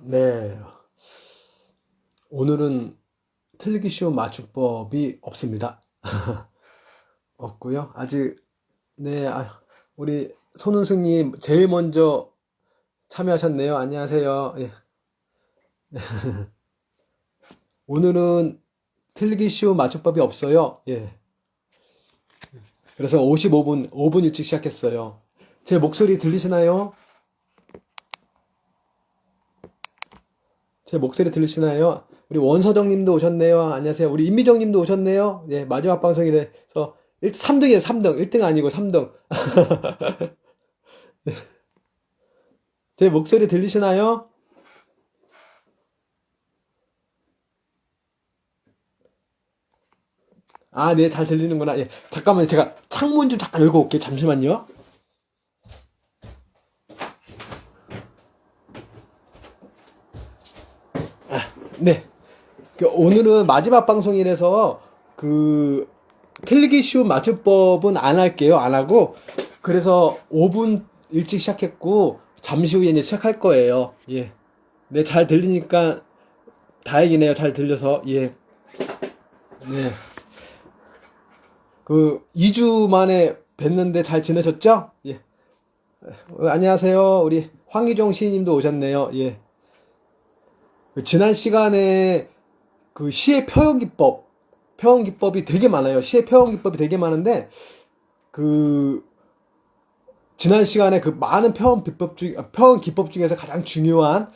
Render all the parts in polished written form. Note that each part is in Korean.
네, 오늘은 틀리기 쉬운 맞춤법이 없습니다. 없고요. 아직 네, 우리 손은숙님 제일 먼저 참여하셨네요. 안녕하세요. 예. 오늘은 틀리기 쉬운 맞춤법이 없어요. 예. 그래서 55분, 5분 일찍 시작했어요. 제 목소리 들리시나요? 제 목소리 들리시나요? 우리 원서정님도 오셨네요. 안녕하세요. 우리 임미정님도 오셨네요. 예, 마지막 방송이라서 3등이에요. 3등. 1등 아니고 3등. 제 목소리 들리시나요? 아, 네, 잘 들리는구나. 예, 잠깐만요. 제가 창문 좀 잠깐 열고 올게요. 잠시만요. 네. 오늘은 마지막 방송이라서 그 틀리기 쉬운 맞춤법은 안 할게요. 안 하고. 그래서 5분 일찍 시작했고 잠시 후에 이제 시작할 거예요. 예. 네, 잘 들리니까 다행이네요. 잘 들려서. 예. 네. 2주 만에 뵀는데 잘 지내셨죠? 예. 안녕하세요. 우리 황희종 시인님도 오셨네요. 예. 지난 시간에 시의 표현 기법이 되게 많아요. 시의 표현 기법이 되게 많은데, 그, 지난 시간에 많은 표현 기법 중에서 가장 중요한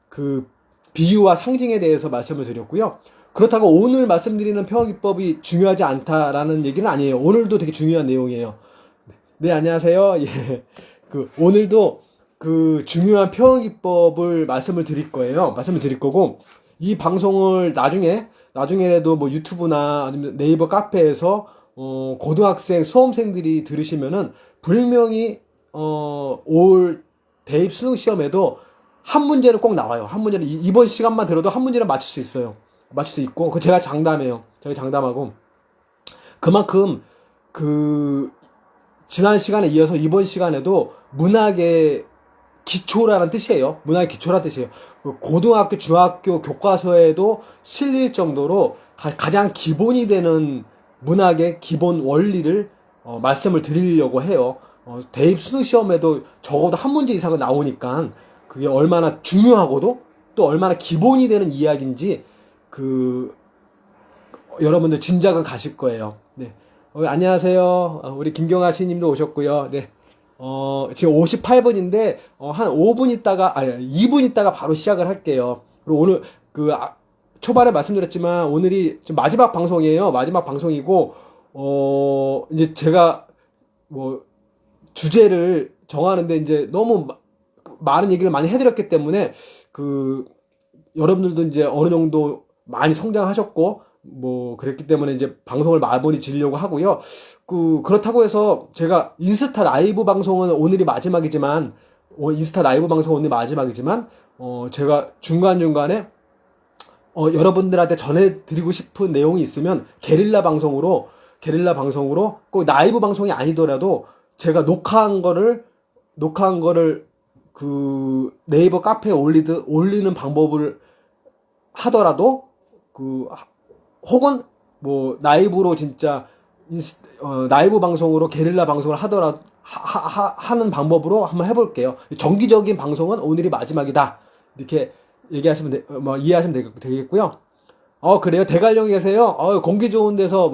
그 비유와 상징에 대해서 말씀을 드렸고요. 그렇다고 오늘 말씀드리는 표현 기법이 중요하지 않다라는 얘기는 아니에요. 오늘도 되게 중요한 내용이에요. 네, 안녕하세요. 예. 오늘도 중요한 표현 기법을 말씀을 드릴 거고, 이 방송을 나중에라도 뭐 유튜브나 아니면 네이버 카페에서, 고등학생, 수험생들이 들으시면은, 분명히, 올 대입 수능 시험에도 한 문제는 꼭 나와요. 한 문제는, 이번 시간만 들어도 한 문제는 맞출 수 있어요. 맞출 수 있고, 제가 장담해요. 제가 장담하고. 그만큼, 그, 지난 시간에 이어서 이번 시간에도 문학의 기초라는 뜻이에요. 문학의 기초라는 뜻이에요. 고등학교, 중학교 교과서에도 실릴 정도로 가장 기본이 되는 문학의 기본 원리를 말씀을 드리려고 해요. 대입 수능 시험에도 적어도 한 문제 이상은 나오니까 그게 얼마나 중요하고도 또 얼마나 기본이 되는 이야기인지 그 여러분들 짐작은 가실 거예요. 네. 안녕하세요. 우리 김경아 씨님도 오셨고요. 네. 지금 58분인데, 한 5분 있다가, 아니, 2분 있다가 바로 시작을 할게요. 그리고 오늘, 초반에 말씀드렸지만, 오늘이 지금 마지막 방송이에요. 마지막 방송이고, 이제 제가, 뭐, 주제를 정하는데, 이제 너무 많은 얘기를 많이 해드렸기 때문에, 그, 여러분들도 이제 어느 정도 많이 성장하셨고, 뭐, 그랬기 때문에 이제 방송을 마무리 지으려고 하고요. 그렇다고 해서 제가 인스타 라이브 방송은 오늘이 마지막이지만, 인스타 라이브 방송은 오늘 마지막이지만, 제가 중간중간에, 여러분들한테 전해드리고 싶은 내용이 있으면 게릴라 방송으로 꼭 라이브 방송이 아니더라도 제가 녹화한 거를 네이버 카페에 올리는 방법을 하더라도 그 혹은 뭐 라이브로 진짜 라이브 방송으로 게릴라 방송을 하는 방법으로 한번 해볼게요. 정기적인 방송은 오늘이 마지막이다. 이렇게 이해하시면 되겠고요. 그래요? 대관령에 계세요? 공기 좋은 데서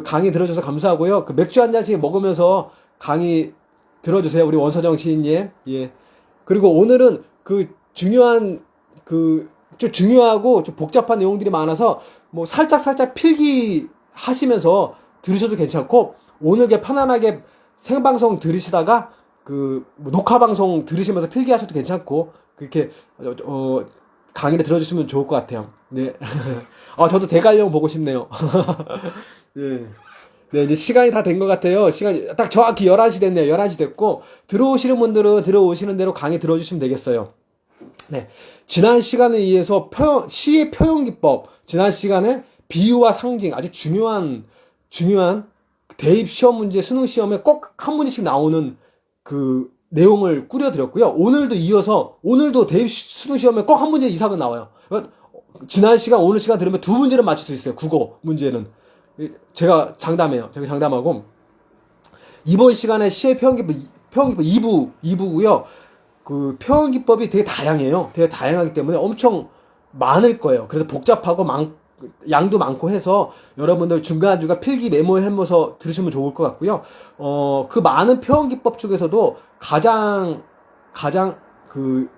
강의 들어줘서 감사하고요. 맥주 한 잔씩 먹으면서 강의 들어주세요. 우리 원서정 시인님. 예. 그리고 오늘은 중요한, 좀 중요하고 좀 복잡한 내용들이 많아서 뭐 살짝 필기 하시면서 들으셔도 괜찮고, 오늘 편안하게 생방송 들으시다가 뭐 녹화 방송 들으시면서 필기하셔도 괜찮고, 그렇게, 강의를 들어주시면 좋을 것 같아요. 네. 저도 대관령 보고 싶네요. 예. 네, 이제 시간이 다 된 것 같아요. 시간이 딱 정확히 11시 됐네요. 11시 됐고, 들어오시는 분들은 들어오시는 대로 강의 들어주시면 되겠어요. 네. 지난 시간에 의해서 시의 표현 기법, 지난 시간에 비유와 상징, 아주 중요한 대입 시험 문제, 수능 시험에 꼭 한 문제씩 나오는 내용을 꾸려드렸고요. 오늘도 이어서, 오늘도 대입 수능 시험에 꼭 한 문제 이상은 나와요. 지난 시간, 오늘 시간 들으면 두 문제는 맞출 수 있어요. 국어 문제는. 제가 장담해요. 제가 장담하고. 이번 시간에 시의 표현기법 2부고요. 그 표현기법이 되게 다양해요. 되게 다양하기 때문에 엄청 많을 거예요. 그래서 복잡하고 양도 많고 해서 여러분들 중간중간 필기 메모해서 들으시면 좋을 것 같고요. 그 많은 표현기법 중에서도 가장 그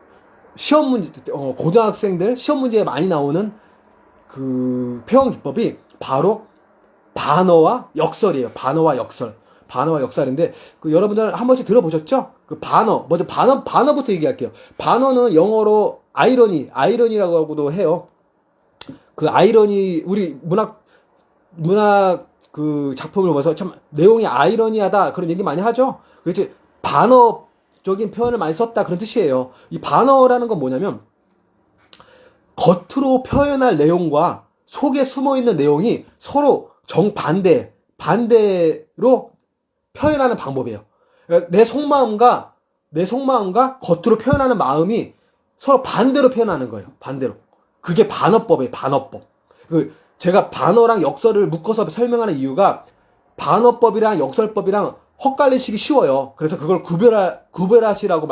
시험 문제, 고등학생들 시험 문제에 많이 나오는 그 표현기법이 바로 반어와 역설이에요. 반어와 역설. 반어와 역설인데, 여러분들 한 번씩 들어보셨죠? 먼저 반어부터 얘기할게요. 반어는 영어로 아이러니라고 하고도 해요. 우리 문학 그 작품을 보면서 참 내용이 아이러니하다 그런 얘기 많이 하죠? 그렇지. 반어적인 표현을 많이 썼다 그런 뜻이에요. 이 반어라는 건 뭐냐면, 겉으로 표현할 내용과 속에 숨어 있는 내용이 서로 반대로 표현하는 방법이에요. 내 속마음과 겉으로 표현하는 마음이 서로 반대로 표현하는 거예요. 반대로. 그게 반어법이에요. 반어법. 제가 반어랑 역설을 묶어서 설명하는 이유가 반어법이랑 역설법이랑 헛갈리시기 쉬워요. 그래서 그걸 구별하시라고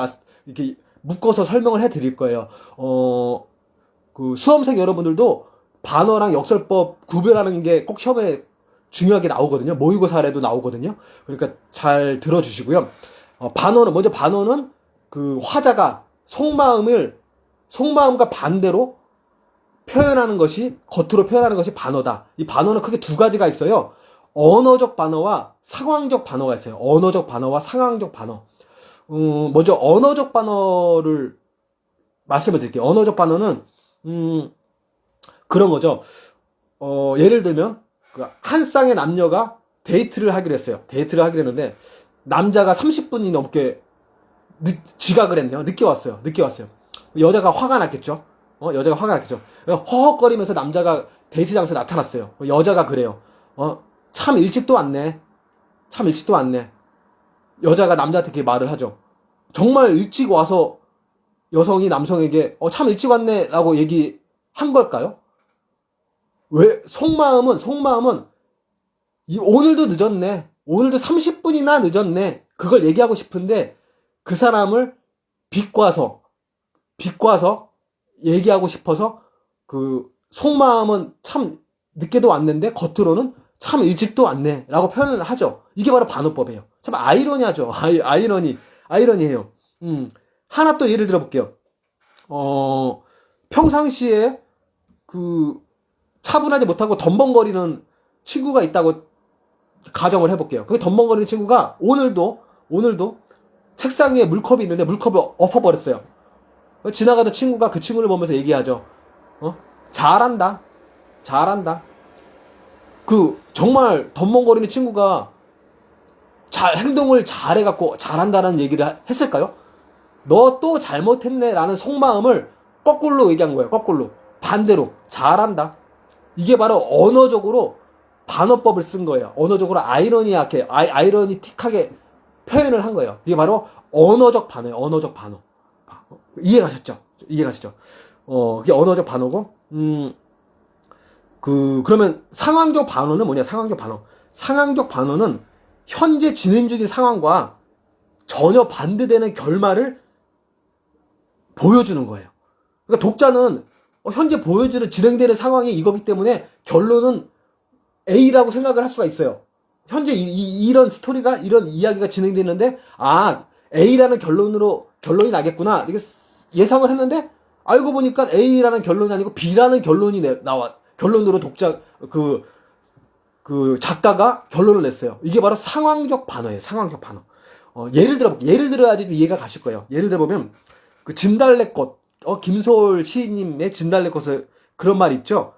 이렇게 묶어서 설명을 해드릴 거예요. 수험생 여러분들도 반어랑 역설법 구별하는 게 꼭 시험에 중요하게 나오거든요. 모의고사에도 나오거든요. 그러니까 잘 들어주시고요. 반어는 그 화자가 속마음과 반대로 겉으로 표현하는 것이 반어다. 이 반어는 크게 두 가지가 있어요. 언어적 반어와 상황적 반어가 있어요. 언어적 반어와 상황적 반어. 먼저 언어적 반어를 말씀을 드릴게요. 언어적 반어는, 그런 거죠. 예를 들면, 한 쌍의 남녀가 데이트를 하기로 했어요. 데이트를 하기로 했는데, 남자가 30분이 넘게 지각을 했네요. 늦게 왔어요. 여자가 화가 났겠죠? 허헉거리면서 남자가 데이트 장소에 나타났어요. 여자가 그래요. 참 일찍도 왔네. 여자가 남자한테 그렇게 말을 하죠. 정말 일찍 와서 여성이 남성에게, 참 일찍 왔네. 라고 얘기한 걸까요? 왜, 속마음은, 오늘도 늦었네. 오늘도 30분이나 늦었네. 그걸 얘기하고 싶은데, 그 사람을 비꼬아서 얘기하고 싶어서, 속마음은 참 늦게도 왔는데, 겉으로는 참 일찍도 왔네. 라고 표현을 하죠. 이게 바로 반어법이에요. 참 아이러니하죠. 아이러니해요. 하나 또 예를 들어볼게요. 평상시에 차분하지 못하고 덤벙거리는 친구가 있다고 가정을 해볼게요. 그 덤벙거리는 친구가 오늘도 책상 위에 물컵이 있는데 물컵을 엎어버렸어요. 지나가던 친구가 그 친구를 보면서 얘기하죠. 잘한다. 정말 덤벙거리는 친구가 행동을 잘해갖고 잘한다는 얘기를 했을까요? 너 또 잘못했네 라는 속마음을 거꾸로 얘기한 거예요. 반대로 잘한다. 이게 바로 언어적으로 반어법을 쓴 거예요. 언어적으로 아이러니틱하게 표현을 한 거예요. 이게 바로 언어적 반어예요. 언어적 반어. 이해가셨죠? 그게 언어적 반어고, 그러면 상황적 반어는 뭐냐? 상황적 반어는 현재 진행 중인 상황과 전혀 반대되는 결말을 보여주는 거예요. 그러니까 독자는 현재 보여주는 진행되는 상황이 이거기 때문에 결론은 A라고 생각을 할 수가 있어요. 현재 이런 스토리가, 이런 이야기가 진행되는데, A라는 결론이 나겠구나. 이게 예상을 했는데, 알고 보니까 A라는 결론이 아니고 B라는 결론이 나와. 결론으로 작가가 결론을 냈어요. 이게 바로 상황적 반어예요. 상황적 반어. 예를 들어야지 좀 이해가 가실 거예요. 예를 들어보면, 진달래꽃, 김소월 시인님의 진달래꽃을, 그런 말 있죠?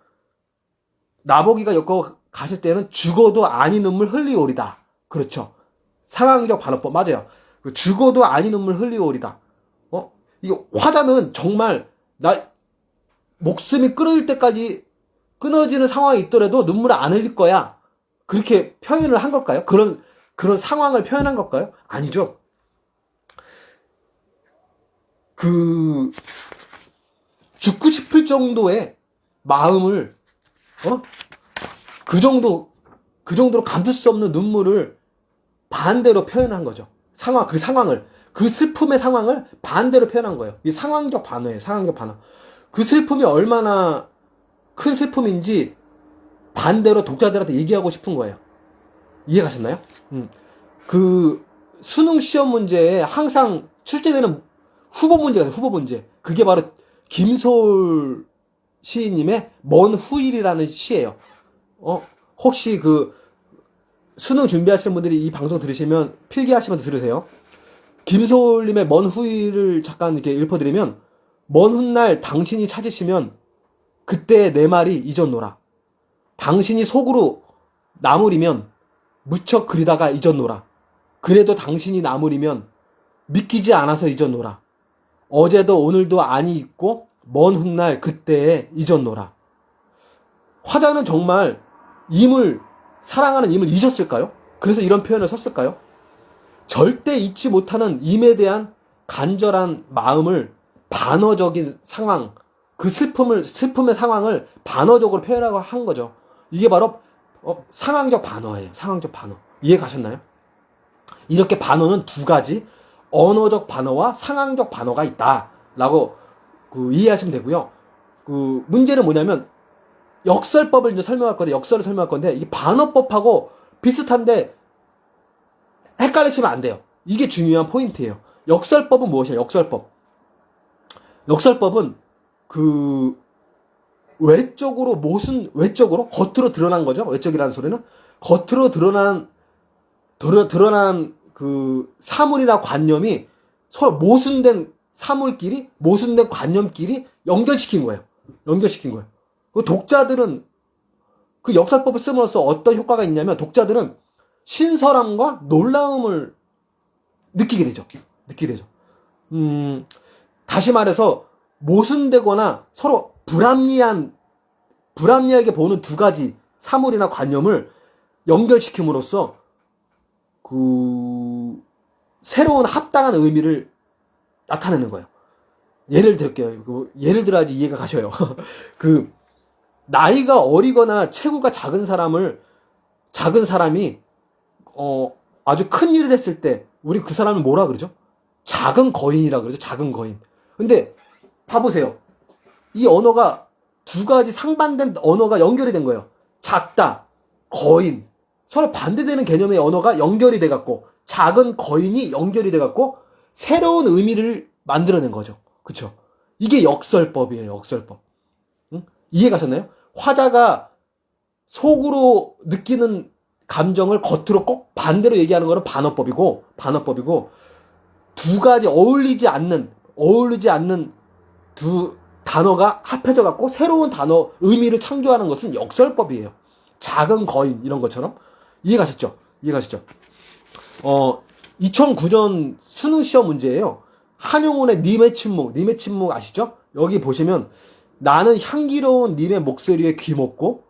나보기가 엮어 가실 때는 죽어도 아니 눈물 흘리오리다. 그렇죠. 상황적 반어법, 맞아요. 죽어도 아니 눈물 흘리오리다. 이거 화자는 정말, 목숨이 끊어질 때까지 끊어지는 상황이 있더라도 눈물을 안 흘릴 거야. 그렇게 표현을 한 걸까요? 그런 상황을 표현한 걸까요? 아니죠. 그 죽고 싶을 정도의 마음을 그 정도로 감출 수 없는 눈물을 반대로 표현한 거죠. 그 슬픔의 상황을 반대로 표현한 거예요. 이 상황적 반어예요. 상황적 반어. 그 슬픔이 얼마나 큰 슬픔인지 반대로 독자들한테 얘기하고 싶은 거예요. 이해가셨나요? 그 수능 시험 문제에 항상 출제되는 후보 문제가 있어요. 후보 문제. 그게 바로 김소월 시인님의 먼 후일이라는 시예요. 혹시 그 수능 준비하시는 분들이 이 방송 들으시면 필기하시면서 들으세요. 김소월님의 먼 후일을 잠깐 이렇게 읊어드리면, 먼 훗날 당신이 찾으시면 그때 내 말이 잊었노라. 당신이 속으로 나무리면 무척 그리다가 잊었노라. 그래도 당신이 나무리면 믿기지 않아서 잊었노라. 어제도 오늘도 아니 있고 먼 훗날 그때에 잊었노라. 화자는 정말 사랑하는 임을 잊었을까요? 그래서 이런 표현을 썼을까요? 절대 잊지 못하는 임에 대한 간절한 마음을 반어적인 상황, 그 슬픔의 상황을 반어적으로 표현하고 한 거죠. 이게 바로 상황적 반어예요. 상황적 반어. 이해 가셨나요? 이렇게 반어는 두 가지, 언어적 반어와 상황적 반어가 있다라고 이해하시면 되고요. 문제는 뭐냐면 역설법을 이제 설명할 건데, 역설을 설명할 건데, 이게 반어법하고 비슷한데 헷갈리시면 안 돼요. 이게 중요한 포인트예요. 역설법은 무엇이에요? 역설법은 외적으로 겉으로 드러난 거죠. 외적이라는 소리는 겉으로 드러난 그 사물이나 관념이 서로 모순된 사물끼리, 모순된 관념끼리 연결시킨 거예요. 그 독자들은 그 역설법을 씀으로써 어떤 효과가 있냐면, 독자들은 신선함과 놀라움을 느끼게 되죠. 다시 말해서 모순되거나 서로 불합리하게 보는 두 가지 사물이나 관념을 연결시킴으로써 새로운 합당한 의미를 나타내는 거예요. 예를 들게요. 예를 들어야지 이해가 가셔요. 나이가 어리거나 체구가 작은 사람이 아주 큰 일을 했을 때 우리 그 사람을 뭐라 그러죠? 작은 거인이라 그러죠. 작은 거인. 근데 봐보세요. 이 언어가 두 가지 상반된 언어가 연결이 된 거예요. 작다, 거인. 서로 반대되는 개념의 언어가 연결이 돼갖고, 작은 거인이 연결이 돼갖고 새로운 의미를 만들어낸 거죠. 그쵸? 이게 역설법이에요. 역설법. 응? 이해 가셨나요? 화자가 속으로 느끼는 감정을 겉으로 꼭 반대로 얘기하는 거는 반어법이고, 두 가지 어울리지 않는 두 단어가 합해져 갖고 새로운 단어, 의미를 창조하는 것은 역설법이에요. 작은 거인, 이런 것처럼. 이해 가셨죠? 2009년 수능 시험 문제예요. 한용운의 님의 침묵 아시죠? 여기 보시면, 나는 향기로운 님의 목소리에 귀 먹고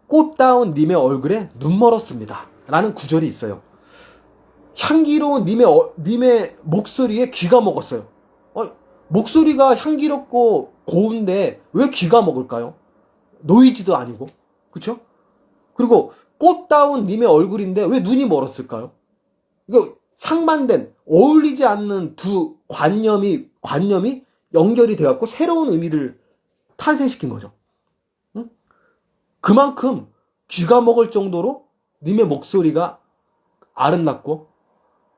꽃다운 님의 얼굴에 눈 멀었습니다. 라는 구절이 있어요. 향기로운 님의 목소리에 귀가 먹었어요. 목소리가 향기롭고 고운데 왜 귀가 먹을까요? 노이즈도 아니고. 그쵸? 그리고 꽃다운 님의 얼굴인데 왜 눈이 멀었을까요? 이거 상반된, 어울리지 않는 두 관념이 연결이 되어갖고 새로운 의미를 탄생시킨 거죠. 응? 그만큼 귀가 먹을 정도로 님의 목소리가 아름답고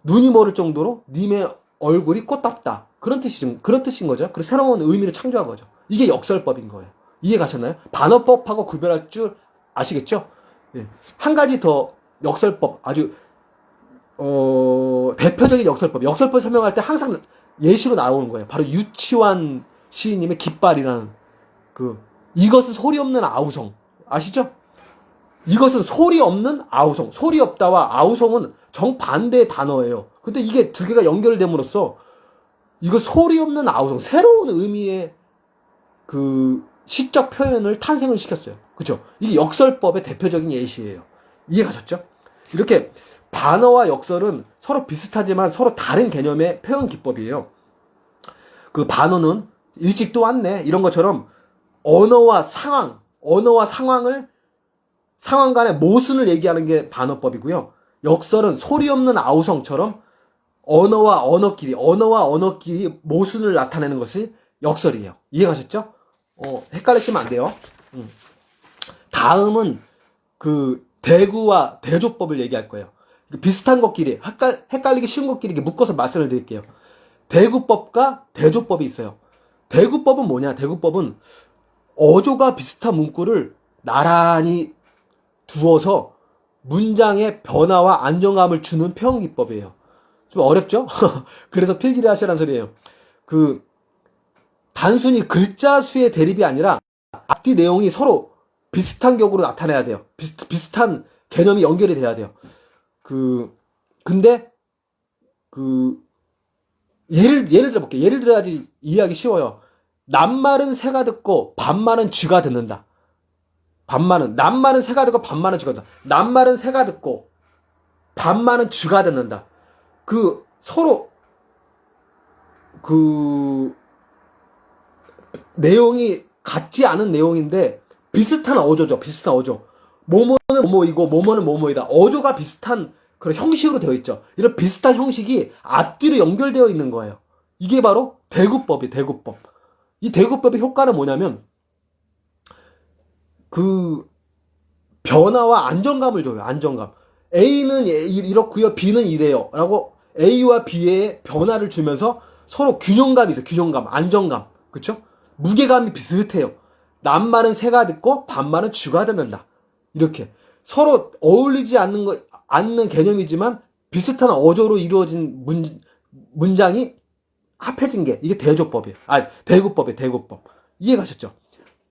눈이 멀을 정도로 님의 얼굴이 꽃답다. 그런 뜻인 거죠. 그래서 새로운 의미를 창조한 거죠. 이게 역설법인 거예요. 이해 가셨나요? 반어법하고 구별할 줄 아시겠죠? 예. 한 가지 더 역설법, 아주 대표적인 역설법 설명할 때 항상 예시로 나오는 거예요. 바로 유치환 시인님의 깃발이라는 이것은 소리 없는 아우성 아시죠? 이것은 소리 없는 아우성. 소리 없다와 아우성은 정반대의 단어예요. 근데 이게 두 개가 연결됨으로써 이거 소리 없는 아우성, 새로운 의미의 시적 표현을 탄생을 시켰어요. 그죠? 이게 역설법의 대표적인 예시예요. 이해 가셨죠? 이렇게 반어와 역설은 서로 비슷하지만 서로 다른 개념의 표현 기법이에요. 그 반어는 일찍 또 왔네. 이런 것처럼 언어와 상황 간의 모순을 얘기하는 게 반어법이고요. 역설은 소리 없는 아우성처럼 언어와 언어끼리 모순을 나타내는 것이 역설이에요. 이해가셨죠? 헷갈리시면 안 돼요. 다음은 그 대구와 대조법을 얘기할 거예요. 비슷한 것끼리, 헷갈리기 쉬운 것끼리 이렇게 묶어서 말씀을 드릴게요. 대구법과 대조법이 있어요. 대구법은 뭐냐? 대구법은 어조가 비슷한 문구를 나란히 두어서 문장의 변화와 안정감을 주는 표현기법이에요. 좀 어렵죠? 그래서 필기를 하시라는 소리예요. 그 단순히 글자 수의 대립이 아니라 앞뒤 내용이 서로 비슷한 격으로 나타내야 돼요. 비슷한 개념이 연결이 돼야 돼요. 근데 예를 들어볼게요. 예를 들어야지 이해하기 쉬워요. 낱말은 새가 듣고 반말은 쥐가 듣는다. 낱말은 새가 듣고 반말은 쥐가 듣는다. 낱말은 새가 듣고 반말은 쥐가 듣는다. 서로 내용이 같지 않은 내용인데 비슷한 어조죠. 비슷한 어조. 뭐뭐는 뭐뭐이고 뭐뭐는 뭐뭐이다. 어조가 비슷한 그런 형식으로 되어 있죠. 이런 비슷한 형식이 앞뒤로 연결되어 있는 거예요. 이게 바로 대구법이에요. 대구법. 이 대구법의 효과는 뭐냐면 변화와 안정감을 줘요. 안정감. A는 이렇고요. B는 이래요. 라고 A와 B의 변화를 주면서 서로 균형감이 있어요. 균형감, 안정감. 그쵸? 무게감이 비슷해요. 낱말은 새가 듣고 반말은 쥐가 듣는다. 이렇게 서로 어울리지 않는 개념이지만 비슷한 어조로 이루어진 문장이 합해진 게 이게 대조법이에요. 대구법이에요. 대구법. 이해가셨죠?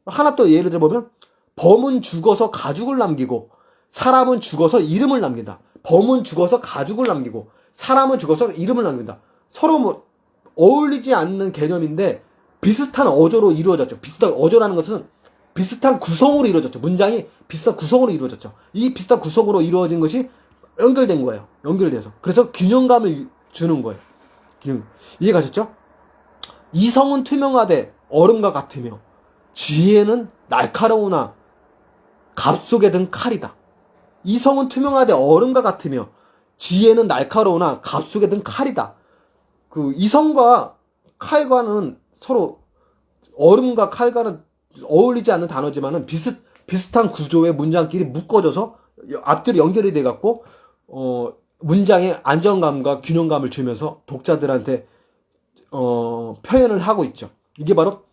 하나 또 예를 들어보면 범은 죽어서 가죽을 남기고 사람은 죽어서 이름을 남긴다. 범은 죽어서 가죽을 남기고 사람은 죽어서 이름을 남긴다. 서로 뭐 어울리지 않는 개념인데 비슷한 어조로 이루어졌죠. 비슷한 어조라는 것은 비슷한 구성으로 이루어졌죠. 문장이 비슷한 구성으로 이루어졌죠. 이 비슷한 구성으로 이루어진 것이 연결된 거예요. 연결돼서. 그래서 균형감을 주는 거예요. 이해가셨죠? 이성은 투명하되 얼음과 같으며 지혜는 날카로우나 갑속에 든 칼이다. 이성은 투명하되 얼음과 같으며 지혜는 날카로우나 갑속에 든 칼이다. 이성과 칼과는 서로 얼음과 칼과는 어울리지 않는 단어지만은 비슷한 구조의 문장끼리 묶어져서 앞뒤로 연결이 돼 갖고 문장의 안정감과 균형감을 주면서 독자들한테 표현을 하고 있죠. 이게 바로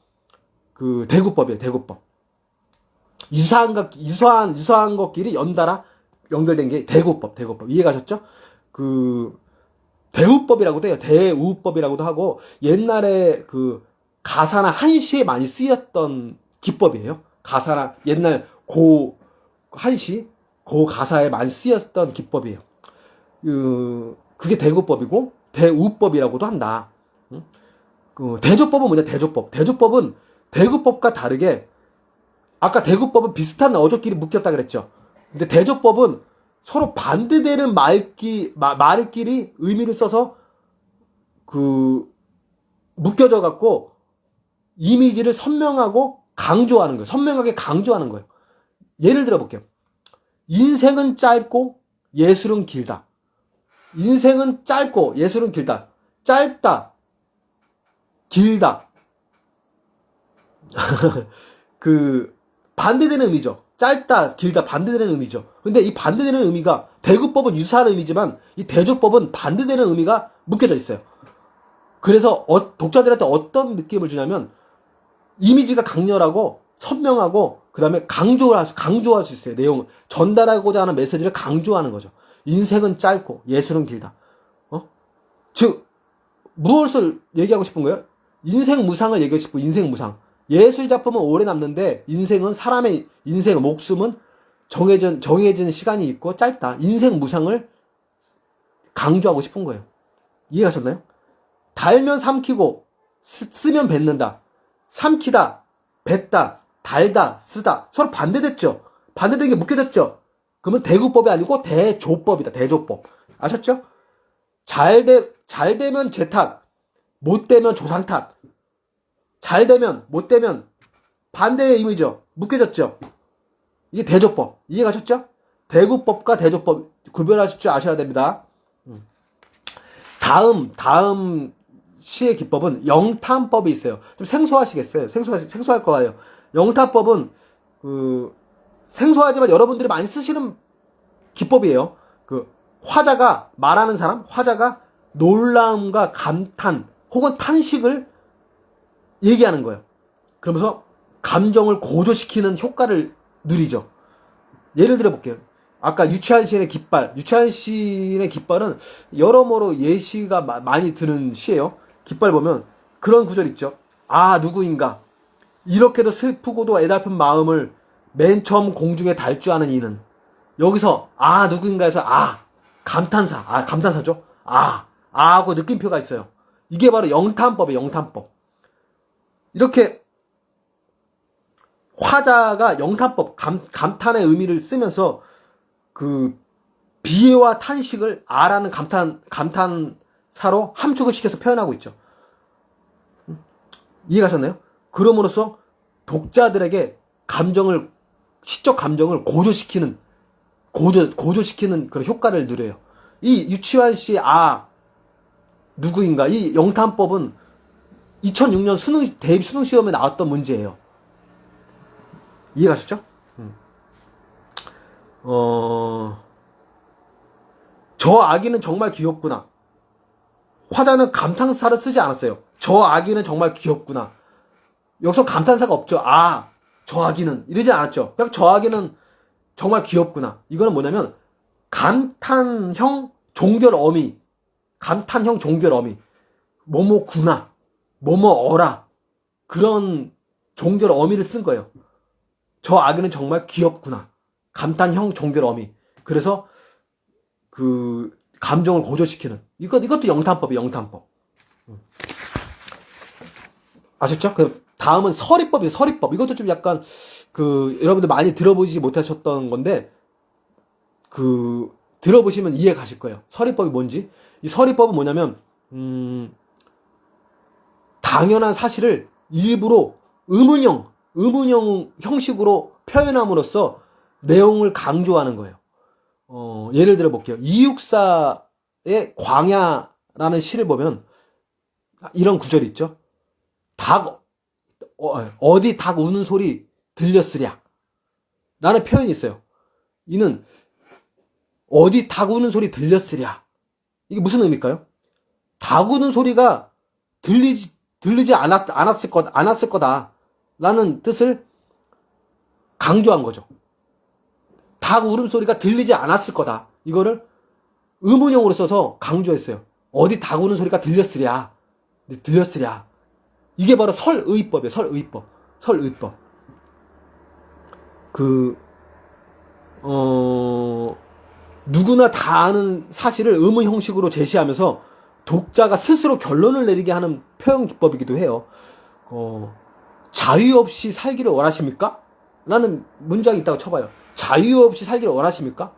대구법이에요. 대구법. 유사한 것끼리 연달아 연결된 게 대구법. 이해가셨죠? 대우법이라고도 해요. 대우법이라고도 하고 옛날에 가사나 한시에 많이 쓰였던 기법이에요. 가사나 옛날 한시 가사에 많이 쓰였던 기법이에요. 그게 대구법이고 대우법이라고도 한다. 대조법은 뭐냐? 대조법은 대구법과 다르게 아까 대구법은 비슷한 어조끼리 묶였다 그랬죠. 근데 대조법은 서로 반대되는 말끼리 의미를 써서 묶여져 갖고 이미지를 선명하게 강조하는 거예요. 예를 들어 볼게요. 인생은 짧고 예술은 길다. 인생은 짧고 예술은 길다. 짧다. 길다. 반대되는 의미죠. 짧다, 길다, 반대되는 의미죠. 근데 이 반대되는 의미가 대구법은 유사한 의미지만 이 대조법은 반대되는 의미가 묶여져 있어요. 그래서 독자들한테 어떤 느낌을 주냐면 이미지가 강렬하고 선명하고 그 다음에 강조할 수 있어요. 내용을 전달하고자 하는 메시지를 강조하는 거죠. 인생은 짧고 예술은 길다. 즉 무엇을 얘기하고 싶은 거예요? 인생 무상을 얘기하고 싶고 인생 무상. 예술 작품은 오래 남는데 사람의 인생 목숨은 정해진 시간이 있고 짧다. 인생 무상을 강조하고 싶은 거예요. 이해가셨나요? 달면 삼키고 쓰면 뱉는다. 삼키다, 뱉다, 달다, 쓰다. 서로 반대됐죠? 반대된 게 묶여졌죠? 그러면 대구법이 아니고 대조법이다. 대조법. 아셨죠? 잘 되면 제 탓, 못 되면 조상 탓. 잘 되면, 못 되면 반대의 의미죠. 묶여졌죠. 이게 대조법. 이해가셨죠? 대구법과 대조법 구별하실 줄 아셔야 됩니다. 다음 시의 기법은 영탄법이 있어요. 좀 생소하시겠어요? 생소할 거예요. 영탄법은, 생소하지만 여러분들이 많이 쓰시는 기법이에요. 화자가, 말하는 사람, 화자가 놀라움과 감탄, 혹은 탄식을 얘기하는 거예요. 그러면서 감정을 고조시키는 효과를 누리죠. 예를 들어 볼게요. 아까 유치한 시인의 깃발. 유치한 시인의 깃발은 여러모로 예시가 많이 드는 시예요. 깃발 보면 그런 구절 있죠. 아, 누구인가. 이렇게도 슬프고도 애달픈 마음을 맨 처음 공중에 달주하는 이는. 여기서 아, 누구인가에서 감탄사죠. 하고 느낌표가 있어요. 이게 바로 영탄법이에요. 영탄법. 이렇게 화자가 영탄법, 감탄의 의미를 쓰면서 비애와 탄식을 아라는 감탄사로 함축을 시켜서 표현하고 있죠. 이해가셨나요? 그럼으로써 독자들에게 시적 감정을 고조시키는 그런 효과를 누려요. 이 유치환 씨 누구인가? 이 영탄법은 2006년 대입 수능 시험에 나왔던 문제예요. 이해가셨죠? 저 아기는 정말 귀엽구나. 화자는 감탄사를 쓰지 않았어요. 저 아기는 정말 귀엽구나. 여기서 감탄사가 없죠. 저 아기는 이러지 않았죠. 그냥 저 아기는 정말 귀엽구나. 이거는 뭐냐면 감탄형 종결 어미. 뭐뭐구나. 뭐뭐어라. 그런 종결 어미를 쓴 거예요. 저 아기는 정말 귀엽구나. 감탄형 종결 어미. 그래서 감정을 고조시키는. 이것도 영탄법이에요. 영탄법. 아셨죠? 다음은 서리법이에요. 서리법. 이것도 좀 약간 여러분들 많이 들어보지 못하셨던 건데 들어보시면 이해 가실 거예요. 서리법이 뭔지. 이 서리법은 뭐냐면 당연한 사실을 일부러 의문형 형식으로 표현함으로써 내용을 강조하는 거예요. 예를 들어 볼게요. 이육사의 광야라는 시를 보면 이런 구절이 있죠. 어디 닭 우는 소리 들렸으랴 라는 표현이 있어요. 이는 어디 닭 우는 소리 들렸으랴. 이게 무슨 의미일까요? 닭 우는 소리가 들리지 않았을 거다 라는 뜻을 강조한 거죠. 닭 울음소리가 들리지 않았을 거다. 이거를 의문형으로 써서 강조했어요. 어디 닭 우는 소리가 들렸으랴. 이게 바로 설의법이에요. 설의법. 누구나 다 아는 사실을 의문 형식으로 제시하면서 독자가 스스로 결론을 내리게 하는 표현 기법이기도 해요. 자유 없이 살기를 원하십니까? 라는 문장이 있다고 쳐봐요. 자유 없이 살기를 원하십니까?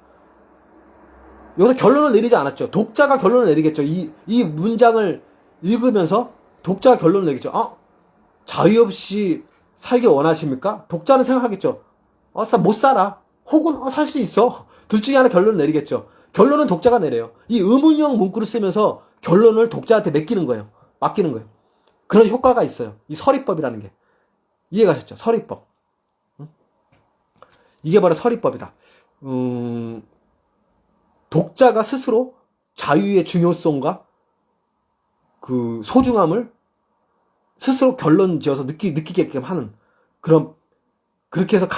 여기서 결론을 내리지 않았죠. 독자가 결론을 내리겠죠. 이 문장을 읽으면서 독자가 결론을 내리겠죠. 자유 없이 살기 원하십니까? 독자는 생각하겠죠. 못 살아. 혹은 살 수 있어. 둘 중에 하나 결론을 내리겠죠. 결론은 독자가 내려요. 이 의문형 문구를 쓰면서 결론을 독자한테 맡기는 거예요. 그런 효과가 있어요. 이 서리법이라는 게. 이해가셨죠? 서리법. 이게 바로 서리법이다. 독자가 스스로 자유의 중요성과 소중함을 스스로 결론 지어서 느끼게끔 하는 그렇게 해서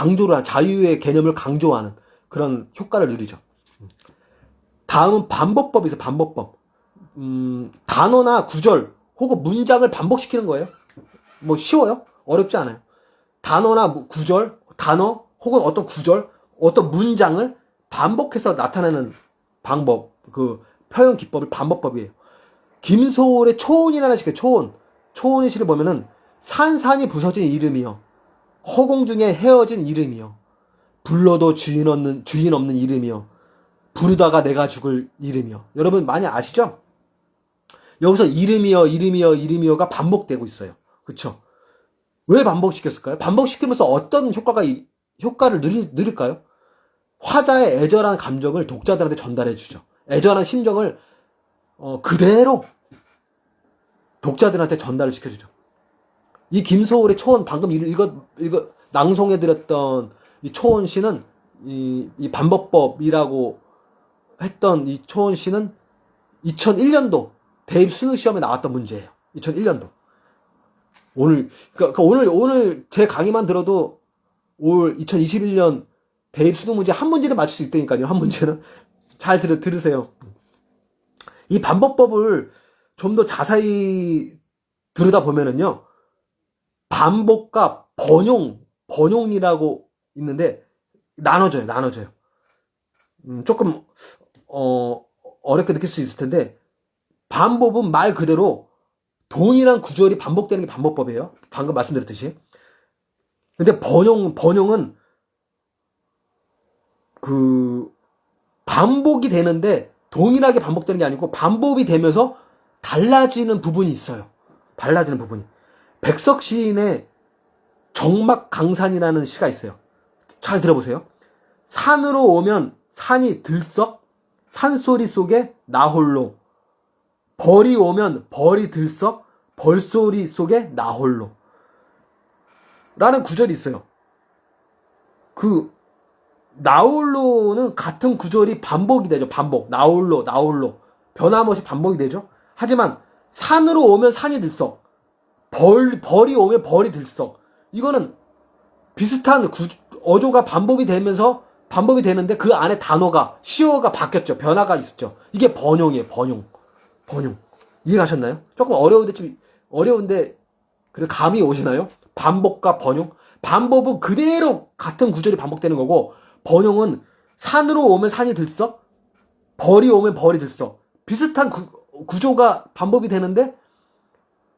자유의 개념을 강조하는 그런 효과를 누리죠. 다음은 반복법이 있어요. 반복법. 단어나 구절 혹은 문장을 반복시키는 거예요. 뭐 쉬워요? 어렵지 않아요. 단어나 구절, 단어 혹은 어떤 구절, 어떤 문장을 반복해서 나타내는 방법, 표현 기법을 반복법이에요. 김소월의 초혼이라는 시가 초혼의 시를 보면은 산산이 부서진 이름이요. 허공 중에 헤어진 이름이요. 불러도 주인 없는 이름이요. 부르다가 내가 죽을 이름이요. 여러분 많이 아시죠? 여기서 이름이요가 반복되고 있어요. 그쵸? 왜 반복시켰을까요? 반복시키면서 어떤 효과를 누릴까요? 화자의 애절한 감정을 독자들한테 전달해주죠. 애절한 심정을 그대로 독자들한테 전달을 시켜주죠. 이 김소월의 초원, 방금 낭송해드렸던 이 초원 시는 이 반법법이라고 했던 이 초원 시는 2001년도 대입 수능 시험에 나왔던 문제예요. 2001년도. 오늘 제 강의만 들어도 올 2021년 대입 수능 문제 한 문제는 맞출 수 있다니까요. 한 문제는. 잘 들으세요. 이 반복법을 좀 더 자세히 들여다보면은요, 반복과 번용이라고 있는데, 나눠져요. 조금, 어렵게 느낄 수 있을 텐데, 반복은 말 그대로 동일한 구절이 반복되는 게 반복법이에요. 방금 말씀드렸듯이. 근데 번용은 반복이 되는데 동일하게 반복되는 게 아니고 반복이 되면서 달라지는 부분이 있어요. 달라지는 부분이. 백석 시인의 정막강산이라는 시가 있어요. 잘 들어보세요. 산으로 오면 산이 들썩, 산소리 속에 나 홀로. 벌이 오면 벌이 들썩, 벌소리 속에 나 홀로. 라는 구절이 있어요. 나홀로는 같은 구절이 반복이 되죠. 반복. 나홀로. 변함없이 반복이 되죠. 하지만 산으로 오면 산이 들썩. 벌이 오면 벌이 들썩. 이거는 비슷한 어조가 반복이 되는데 그 안에 단어가, 시어가 바뀌었죠. 변화가 있었죠. 이게 번용이에요. 번용. 이해가셨나요? 조금 어려운데, 그래, 감이 오시나요? 반복과 번용? 반복은 그대로 같은 구절이 반복되는 거고, 번용은 산으로 오면 산이 들썩, 벌이 오면 벌이 들썩. 비슷한 구조가 반복이 되는데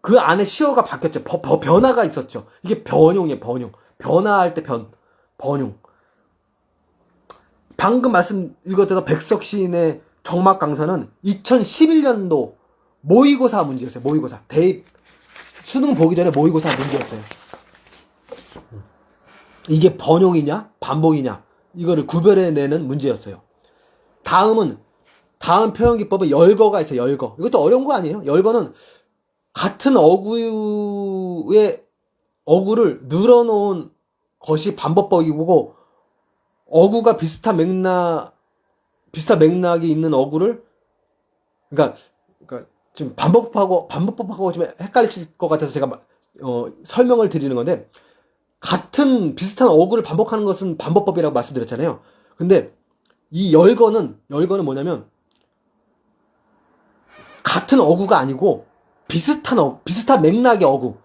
그 안에 시어가 바뀌었죠. 변화가 있었죠. 이게 번용이에요. 변화할 때 번용. 방금 말씀 읽었던 백석 시인의 정막강산은 2011년도 모의고사 문제였어요. 모의고사. 대입 수능 보기 전에 모의고사 문제였어요. 이게 번용이냐 반복이냐 이거를 구별해내는 문제였어요. 다음 표현기법은 열거가 있어요. 열거. 이것도 어려운 거 아니에요. 열거는 같은 어구의 어구를 늘어놓은 것이 반복법이고, 어구가 비슷한 맥락이 있는 어구를, 그러니까 지금 반복법하고 좀 헷갈리실 것 같아서 제가 설명을 드리는 건데, 같은 비슷한 어구를 반복하는 것은 반복법이라고 말씀드렸잖아요. 근데 이 열거는 뭐냐면 같은 어구가 아니고 비슷한 맥락의 어구,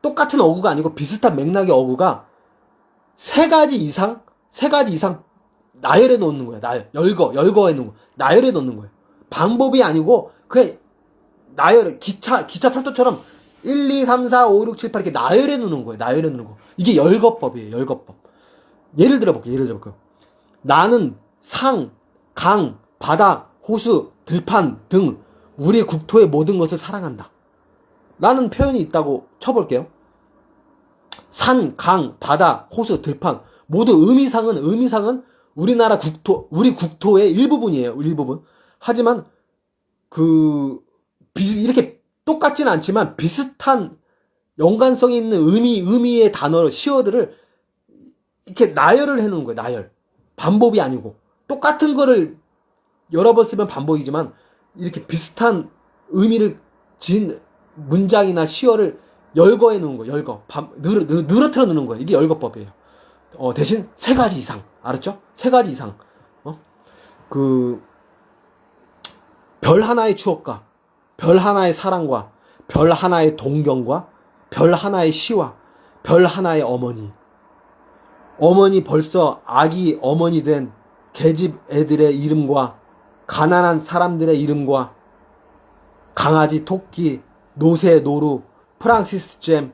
똑같은 어구가 아니고 비슷한 맥락의 어구가 세 가지 이상 나열해 놓는 거야. 열거해 놓는 거. 나열해 놓는 거예요. 방법이 아니고 그냥 기차 철도처럼 1, 2, 3, 4, 5, 6, 7, 8 이렇게 나열해 놓는 거예요. 나열해 놓는 거. 이게 열거법이에요. 열거법. 예를 들어볼게요. 나는 상, 강, 바다, 호수, 들판 등 우리 국토의 모든 것을 사랑한다. 라는 표현이 있다고 쳐볼게요. 산, 강, 바다, 호수, 들판 모두 의미상은 우리 국토의 일부분이에요. 일부분. 하지만 이렇게 똑같지는 않지만 비슷한 연관성이 있는 의미의 단어로 시어들을 이렇게 나열을 해놓은 거예요. 나열. 반복이 아니고 똑같은 거를 여러 번 쓰면 반복이지만 이렇게 비슷한 의미를 진 문장이나 시어를 열거해 놓은 거예요. 열거. 늘어뜨려 놓는 거예요. 이게 열거법이에요. 대신 세 가지 이상. 알았죠? 세 가지 이상. 별 하나의 추억과 별 하나의 사랑과 별 하나의 동경과 별 하나의 시와 별 하나의 어머니 벌써 아기 어머니 된 계집 애들의 이름과 가난한 사람들의 이름과 강아지, 토끼, 노새, 노루, 프랑시스 잼,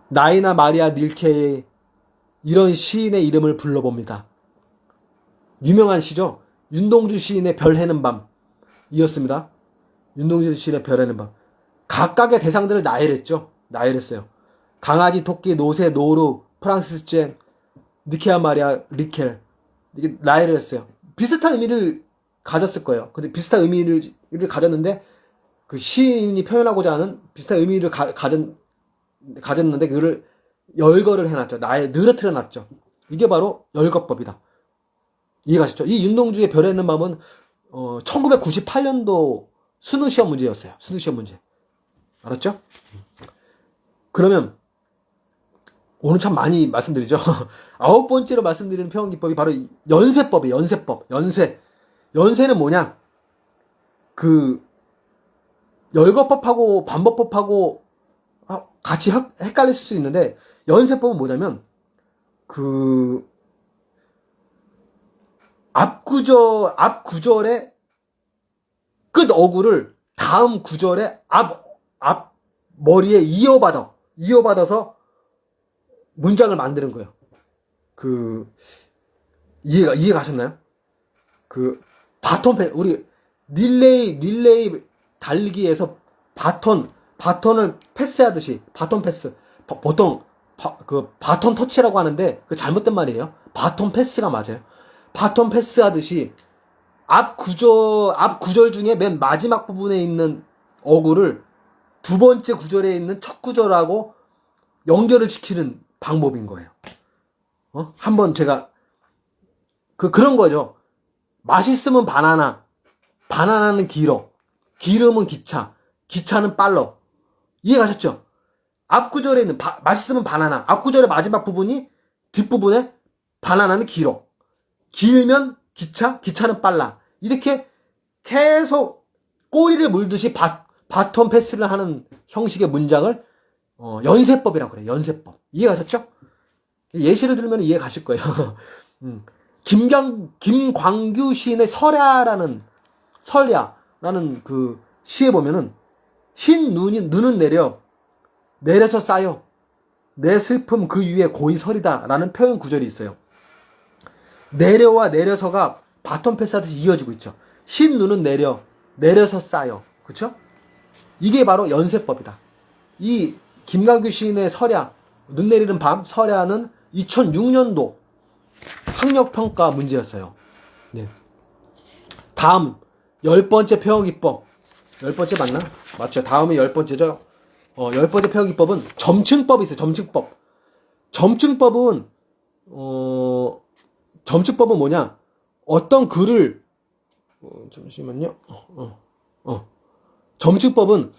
나이나 마리아 밀케의 이런 시인의 이름을 불러봅니다. 유명한 시죠. 윤동주 시인의 별 해는 밤이었습니다. 윤동주 시인의 별 해는 밤. 각각의 대상들을 나열했어요. 강아지, 토끼, 노새, 노루, 프랑시스 잼, 니케아 마리아, 리켈. 이게 라헬이었어요. 비슷한 의미를 가졌을 거예요. 근데 비슷한 의미를 가졌는데, 그 시인이 표현하고자 하는 비슷한 의미를 가졌는데, 그거를 열거를 해놨죠. 늘어뜨려 놨죠. 이게 바로 열거법이다. 이해가셨죠? 이 윤동주의 별에 있는 밤은 1998년도 수능 시험 문제였어요. 수능 시험 문제. 알았죠? 그러면 오늘 참 많이 말씀드리죠. 9번째로 말씀드리는 표현기법이 바로 연쇄법이에요. 연쇄법. 연쇄는 뭐냐? 그 열거법하고 반법법하고 같이 헷갈릴 수 있는데, 연쇄법은 뭐냐면 그 앞 구절의 끝 어구를 다음 구절의 앞 머리에 이어받아서 문장을 만드는 거예요. 이해가 하셨나요? 우리 릴레이 달리기에서 바톤을 패스하듯이, 바톤 패스. 보통, 바톤 터치라고 하는데, 그 잘못된 말이에요. 바톤 패스가 맞아요. 바톤 패스 하듯이, 앞 구절 중에 맨 마지막 부분에 있는 어구를 두 번째 구절에 있는 첫 구절하고 연결을 시키는 방법인 거예요. 한번 제가, 그런 거죠. 맛있으면 바나나는 길어. 기름은 기차는 빨러. 이해가셨죠? 앞구절에 있는, 맛있으면 바나나. 앞구절의 마지막 부분이 뒷부분에 바나나는 길어. 길면 기차는 빨라. 이렇게 계속 꼬리를 물듯이 바톤 패스를 하는 형식의 문장을 연쇄법이라고 그래요. 연쇄법. 이해가셨죠? 예시를 들면 이해 가실 거예요. 김광규 시인의 설야라는 그 시에 보면은 눈은 내려서 쌓여 내 슬픔 그 위에 고이 서리다 라는 표현 구절이 있어요. 내려와 내려서가 바톤 패스하듯이 이어지고 있죠. 흰 눈은 내려서 쌓여. 그쵸? 이게 바로 연쇄법이다. 이 김광규 시인의 설야, 눈 내리는 밤, 설야는 2006년도 학력평가 문제였어요. 네. 다음 10번째 표현기법. 10번째 맞나? 맞죠. 다음이 10번째죠. 10번째 표현기법은 점층법이 있어요. 점층법은 뭐냐? 어떤 글을 잠시만요. 점층법은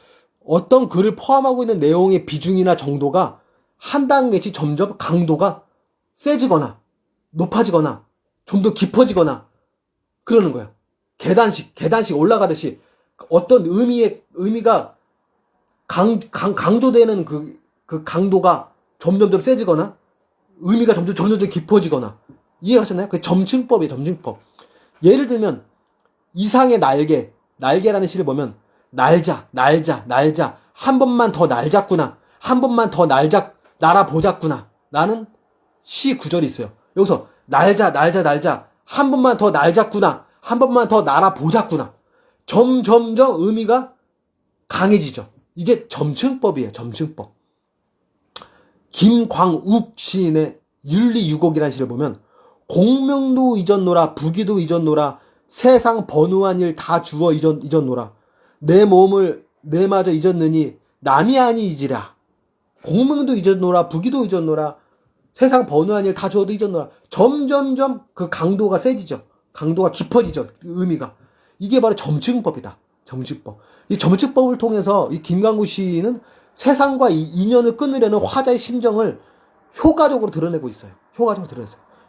어떤 글을 포함하고 있는 내용의 비중이나 정도가 한 단계씩 점점 강도가 세지거나 높아지거나 좀 더 깊어지거나 그러는 거예요. 계단식 올라가듯이 어떤 의미가 강조되는 그 강도가 점점 더 세지거나 의미가 점점 더 깊어지거나. 이해하셨나요? 그 점층법이에요. 점층법. 예를 들면 이상의 날개라는 시를 보면 날자 한 번만 더 날잡구나, 한 번만 더 날아보자꾸나 라는 시 구절이 있어요. 여기서 날자 한 번만 더 날잡구나, 한 번만 더 날아보자꾸나. 점점점 의미가 강해지죠. 이게 점층법이에요. 점층법. 김광욱 시인의 윤리유곡이라는 시를 보면 공명도 잊었노라, 부귀도 잊었노라, 세상 번우한 일 다 주어 잊었노라, 내 몸을 내마저 잊었느니 남이 아니이지라. 공명도 잊었노라, 부귀도 잊었노라, 세상 번우한 일 다 주어도 잊었노라. 점점점 그 강도가 세지죠. 강도가 깊어지죠. 의미가. 이게 바로 점층법이다. 점층법. 이 점층법을 통해서 이 김광구 시인은 세상과 인연을 끊으려는 화자의 심정을 효과적으로 드러내고 있어요.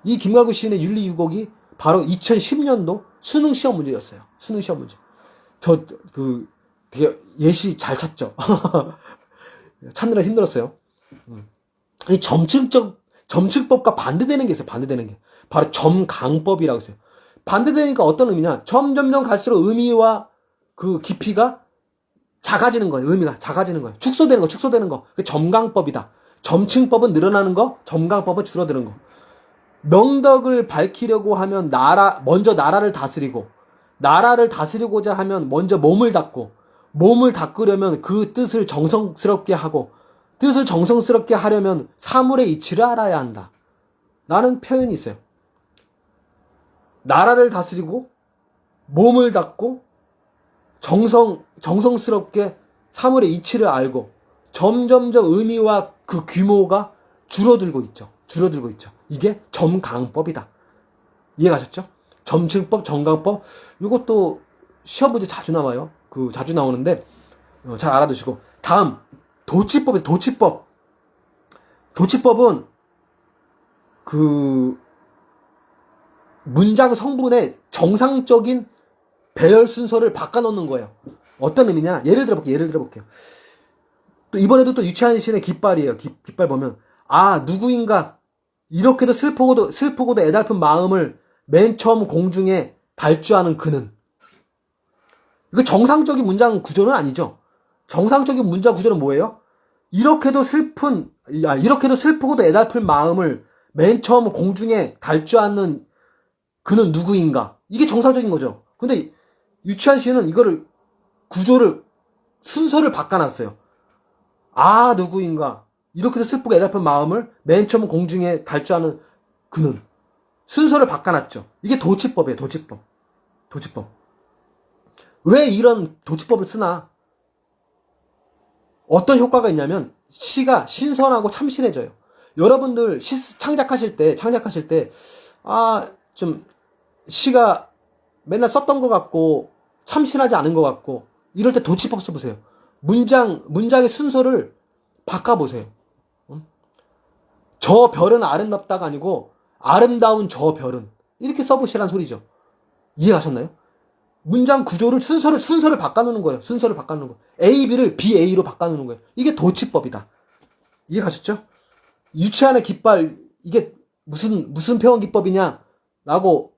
이 김광구 시인의 윤리유곡이 바로 2010년도 수능 시험 문제였어요. 수능 시험 문제. 되게 예시 잘 찾죠. 찾느라 힘들었어요. 이 점층법과 반대되는 게 있어요. 반대되는 게. 바로 점강법이라고 했어요. 반대되니까 어떤 의미냐? 점점점 갈수록 의미와 그 깊이가 작아지는 거예요. 의미가 작아지는 거예요. 축소되는 거. 그 점강법이다. 점층법은 늘어나는 거, 점강법은 줄어드는 거. 명덕을 밝히려고 하면 먼저 나라를 다스리고, 나라를 다스리고자 하면 먼저 몸을 닦고, 몸을 닦으려면 그 뜻을 정성스럽게 하고, 뜻을 정성스럽게 하려면 사물의 이치를 알아야 한다. 라는 표현이 있어요. 나라를 다스리고 몸을 닦고 정성스럽게 사물의 이치를 알고 점점점 의미와 그 규모가 줄어들고 있죠. 이게 점강법이다. 이해가셨죠? 점층법, 정강법. 이것도 시험 문제 자주 나와요. 자주 나오는데 잘 알아두시고. 다음 도치법이에요. 도치법은 문장 성분의 정상적인 배열 순서를 바꿔놓는 거예요. 어떤 의미냐? 예를 들어볼게요. 또 이번에도 또 유치한 신의 깃발이에요. 깃발 보면 누구인가 이렇게도 슬프고도 애달픈 마음을 맨 처음 공중에 달주하는 그는. 이거 정상적인 문장 구조는 아니죠. 정상적인 문장 구조는 뭐예요? 이렇게도 슬프고도 애달픈 마음을 맨 처음 공중에 달주하는 그는 누구인가? 이게 정상적인 거죠. 근데 유치한 시는 이거를 순서를 바꿔놨어요. 누구인가? 이렇게도 슬프고 애달픈 마음을 맨 처음 공중에 달주하는 그는. 순서를 바꿔놨죠. 이게 도치법이에요. 도치법. 왜 이런 도치법을 쓰나? 어떤 효과가 있냐면 시가 신선하고 참신해져요. 여러분들 창작하실 때 좀 시가 맨날 썼던 것 같고 참신하지 않은 것 같고 이럴 때 도치법 써보세요. 문장의 순서를 바꿔보세요. 저 별은 아름답다가 아니고 아름다운 저 별은 이렇게 써보시란 소리죠. 이해하셨나요? 문장 구조를 순서를 바꿔놓는 거예요. A, B를 B, A로 바꿔놓는 거예요. 이게 도치법이다. 이해가셨죠? 유치한의 깃발 이게 무슨 표현 기법이냐라고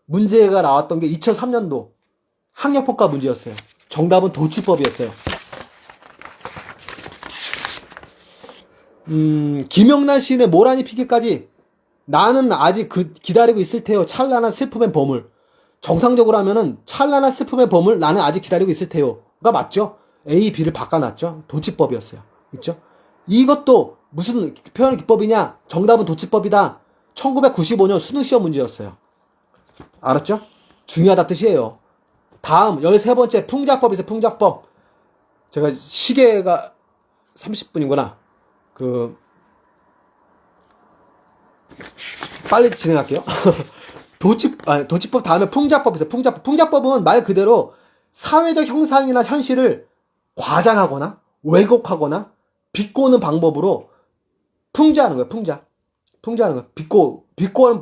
문제가 나왔던 게 2003년도 학력평가 문제였어요. 정답은 도치법이었어요. 김영란 시인의 모란이 피기까지 나는 아직 기다리고 있을 테요. 찬란한 슬픔의 봄을. 정상적으로 하면은 찬란한 슬픔의 봄을 나는 아직 기다리고 있을 테요가 맞죠? A, B를 바꿔놨죠. 도치법이었어요. 있죠? 이것도 무슨 표현 기법이냐? 정답은 도치법이다. 1995년 수능시험 문제였어요. 알았죠? 중요하다 뜻이에요. 다음 13번째 풍자법 있어요. 풍자법. 제가 시계가 30분이구나. 빨리 진행할게요. 도치법 다음에 풍자법 있어요. 풍자법은 말 그대로 사회적 형상이나 현실을 과장하거나 왜곡하거나 비꼬는 방법으로 풍자하는 거예요. 풍자하는 거예요.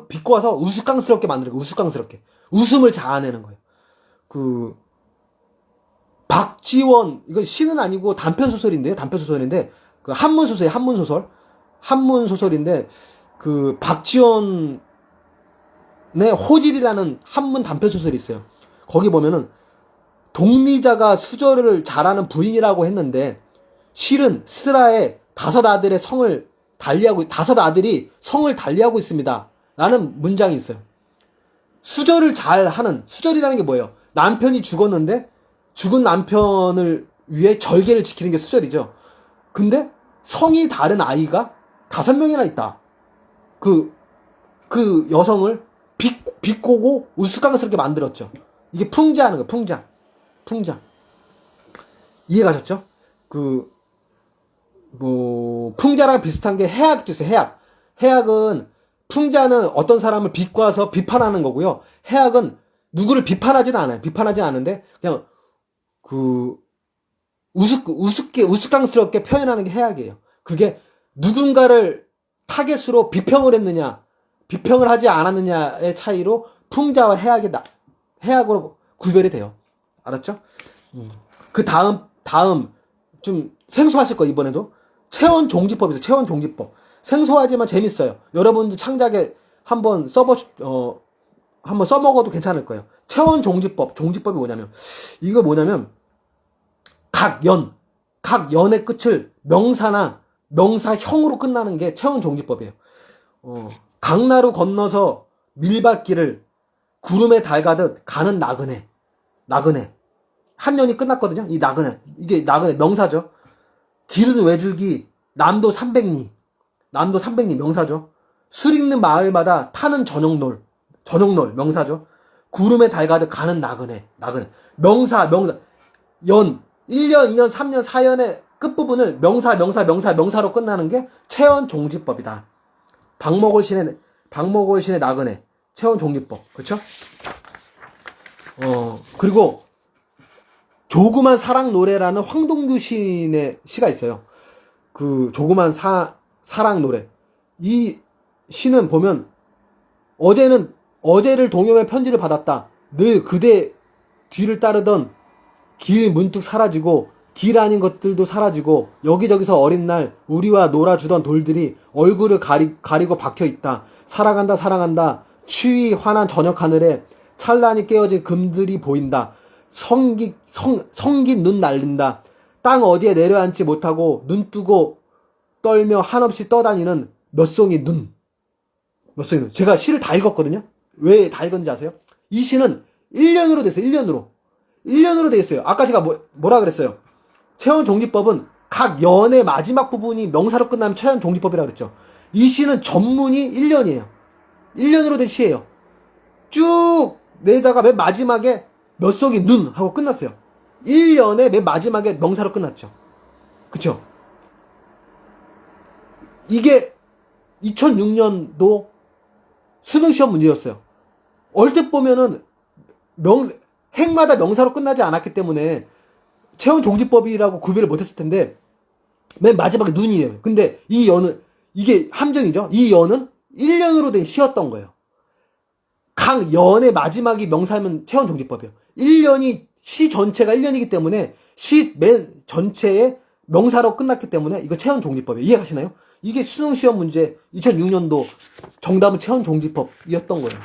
비꼬아서 우스꽝스럽게 만드는 거예요. 우스꽝스럽게. 웃음을 자아내는 거예요. 박지원, 이건 시는 아니고 단편소설인데, 한문소설이에요. 한문소설인데, 박지원의 호질이라는 한문 단편소설이 있어요. 거기 보면은, 동리자가 수절을 잘하는 부인이라고 했는데, 실은 스라의 다섯 아들이 성을 달리하고 있습니다. 라는 문장이 있어요. 수절이라는 게 뭐예요? 남편이 죽었는데, 죽은 남편을 위해 절개를 지키는 게 수절이죠. 근데 성이 다른 아이가 5명이나 있다. 그 여성을 비꼬고 우스꽝스럽게 만들었죠. 이게 풍자하는 거예요. 풍자. 이해가셨죠? 풍자랑 비슷한 게 해악도 있어요. 해악은 풍자는 어떤 사람을 비꼬아서 비판하는 거고요. 해악은 누구를 비판하지는 않아요. 비판하지 않은데 그냥 우스꽝스럽게 표현하는 게 해악이에요. 그게 누군가를 타겟으로 비평을 했느냐, 비평을 하지 않았느냐의 차이로 풍자와 해악으로 구별이 돼요. 알았죠? 그 다음 좀 생소하실 거예요. 이번에도 체온 종지법 있어요. 체온 종지법. 생소하지만 재밌어요. 여러분들 창작에 한번 써먹어도 괜찮을 거예요. 체온 종지법이 뭐냐면 각 연의 끝을 명사나 명사형으로 끝나는 게 체온 종지법이에요. 강나루 건너서 밀밭길을 구름에 달가듯 가는 나그네. 한 년이 끝났거든요. 이게 나그네 명사죠. 길은 외줄기 남도 300리. 남도 300리 명사죠. 술 있는 마을마다 타는 저녁놀 명사죠. 구름에 달가득 가는 나그네. 명사. 연 1년, 2년, 3년, 4년의 끝부분을 명사로 끝나는 게 체언종지법이다. 박목월 신의 나그네. 체언종지법. 그쵸? 그리고 조그만 사랑 노래라는 황동규 시인의 시가 있어요. 그 조그만 사랑 노래. 이 시는 보면 어제를 동요의 편지를 받았다. 늘 그대 뒤를 따르던 길 문득 사라지고 길 아닌 것들도 사라지고 여기저기서 어린 날 우리와 놀아주던 돌들이 얼굴을 가리고 박혀있다. 사랑한다 추위 환한 저녁 하늘에 찬란히 깨어진 금들이 보인다. 성긴 눈 날린다. 땅 어디에 내려앉지 못하고 눈 뜨고 떨며 한없이 떠다니는 몇 송이 눈. 제가 시를 다 읽었거든요. 왜 다 읽었는지 아세요? 이 시는 1년으로 됐어요. 1년으로 돼 있어요. 아까 제가 뭐라 그랬어요? 체언종지법은 각 연의 마지막 부분이 명사로 끝나면 체언종지법이라고 그랬죠. 이 시는 전문이 1년이에요. 1년으로 된 시예요. 쭉 내다가 맨 마지막에 몇 송이 눈 하고 끝났어요. 1년의 맨 마지막에 명사로 끝났죠. 그쵸? 이게 2006년도 수능시험 문제였어요. 얼핏 보면은 행마다 명사로 끝나지 않았기 때문에 체언종지법이라고 구별을 못했을 텐데 맨 마지막에 눈이에요. 근데 이 연은 이게 함정이죠. 이 연은 1년으로 된 시였던 거예요. 각 연의 마지막이 명사면 체언종지법이에요. 1년이 시 전체가 1년이기 때문에 시 맨 전체에 명사로 끝났기 때문에 이거 체언종지법이에요. 이해가시나요? 이게 수능시험 문제 2006년도 정답은 체언종지법이었던 거예요.